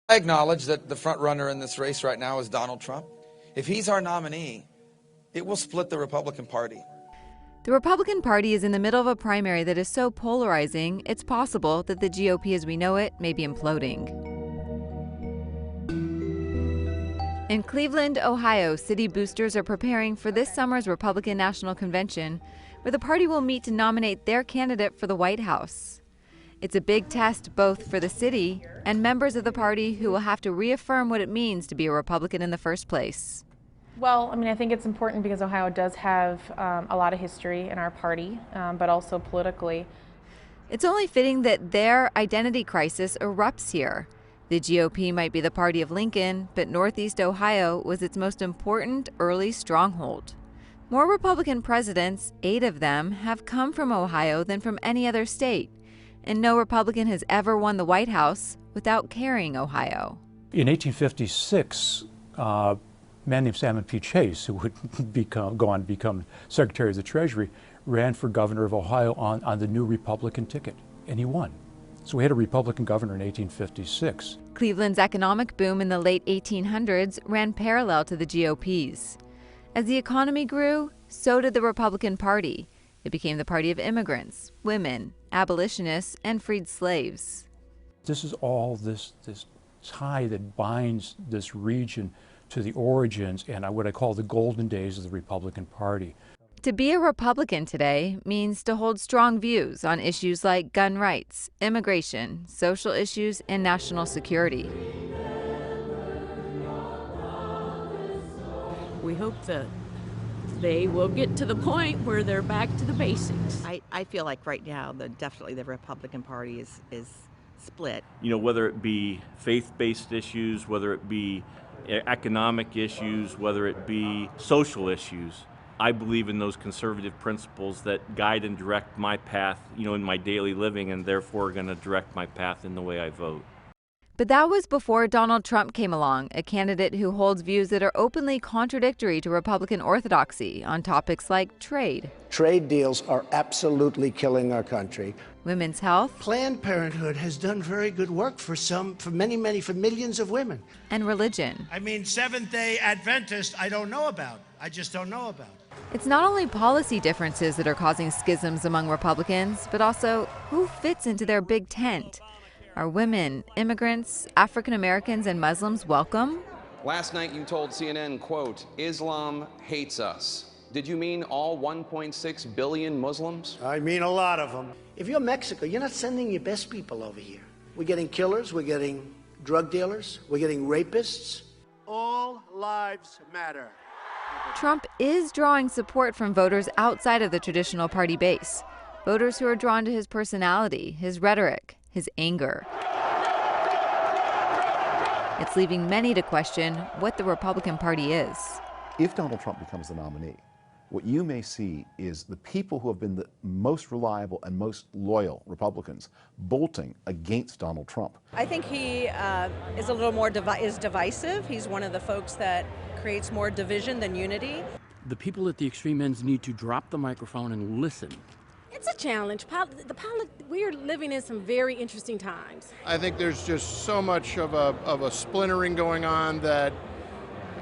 I acknowledge that the front runner in this race right now is Donald Trump. If he's our nominee, it will split the Republican Party. The Republican Party is in the middle of a primary that is so polarizing, it's possible that the GOP as we know it may be imploding. In Cleveland, Ohio, city boosters are preparing for this summer's Republican National Convention, where the party will meet to nominate their candidate for the White House. It's a big test both for the city and members of the party who will have to reaffirm what it means to be a Republican in the first place. Well, I mean, I think it's important because Ohio does have a lot of history in our party, but also politically. It's only fitting that their identity crisis erupts here. The GOP might be the party of Lincoln, but Northeast Ohio was its most important early stronghold. More Republican presidents, 8 of them, have come from Ohio than from any other state. And no Republican has ever won the White House without carrying Ohio. In 1856, a man named Salmon P. Chase, who would go on to become Secretary of the Treasury, ran for governor of Ohio on the new Republican ticket, and he won. So we had a Republican governor in 1856. Cleveland's economic boom in the late 1800s ran parallel to the GOP's. As the economy grew, so did the Republican Party. It became the party of immigrants, women, abolitionists, and freed slaves. This is all this tie that binds this region to the origins and what I call the golden days of the Republican Party. To be a Republican today means to hold strong views on issues like gun rights, immigration, social issues, and national security. We hope that they will get to the point where they're back to the basics. I feel like right now, definitely the Republican Party is split. You know, whether it be faith-based issues, whether it be economic issues, whether it be social issues, I believe in those conservative principles that guide and direct my path, you know, in my daily living, and therefore are going to direct my path in the way I vote. But that was before Donald Trump came along, a candidate who holds views that are openly contradictory to Republican orthodoxy on topics like trade. Trade deals are absolutely killing our country. Women's health. Planned Parenthood has done very good work for millions of women. And religion. I mean, Seventh-day Adventist, I don't know about. I just don't know about. It's not only policy differences that are causing schisms among Republicans, but also who fits into their big tent. Are women, immigrants, African Americans, and Muslims welcome? Last night you told CNN, quote, Islam hates us. Did you mean all 1.6 billion Muslims? I mean a lot of them. If you're Mexico, you're not sending your best people over here. We're getting killers, we're getting drug dealers, we're getting rapists. All lives matter. Trump is drawing support from voters outside of the traditional party base. Voters who are drawn to his personality, his rhetoric, his anger. It's leaving many to question what the Republican Party is. If Donald Trump becomes the nominee, what you may see is the people who have been the most reliable and most loyal Republicans bolting against Donald Trump. I think he is a little more divisive. He's one of the folks that creates more division than unity. The people at the extreme ends need to drop the microphone and listen. It's a challenge. We are living in some very interesting times. I think there's just so much of a splintering going on that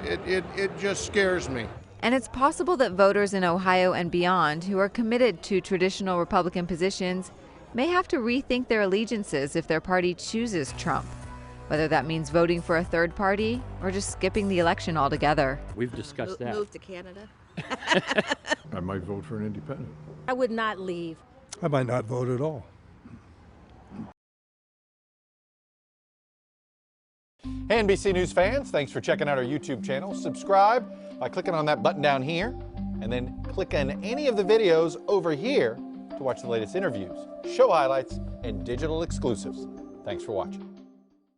it just scares me. And it's possible that voters in Ohio and beyond who are committed to traditional Republican positions may have to rethink their allegiances if their party chooses Trump, whether that means voting for a third party or just skipping the election altogether. We've discussed that. Move to Canada. I might vote for an independent. I would not leave. I might not vote at all. Hey, NBC News fans, thanks for checking out our YouTube channel. Subscribe by clicking on that button down here, and then click on any of the videos over here to watch the latest interviews, show highlights, and digital exclusives. Thanks for watching.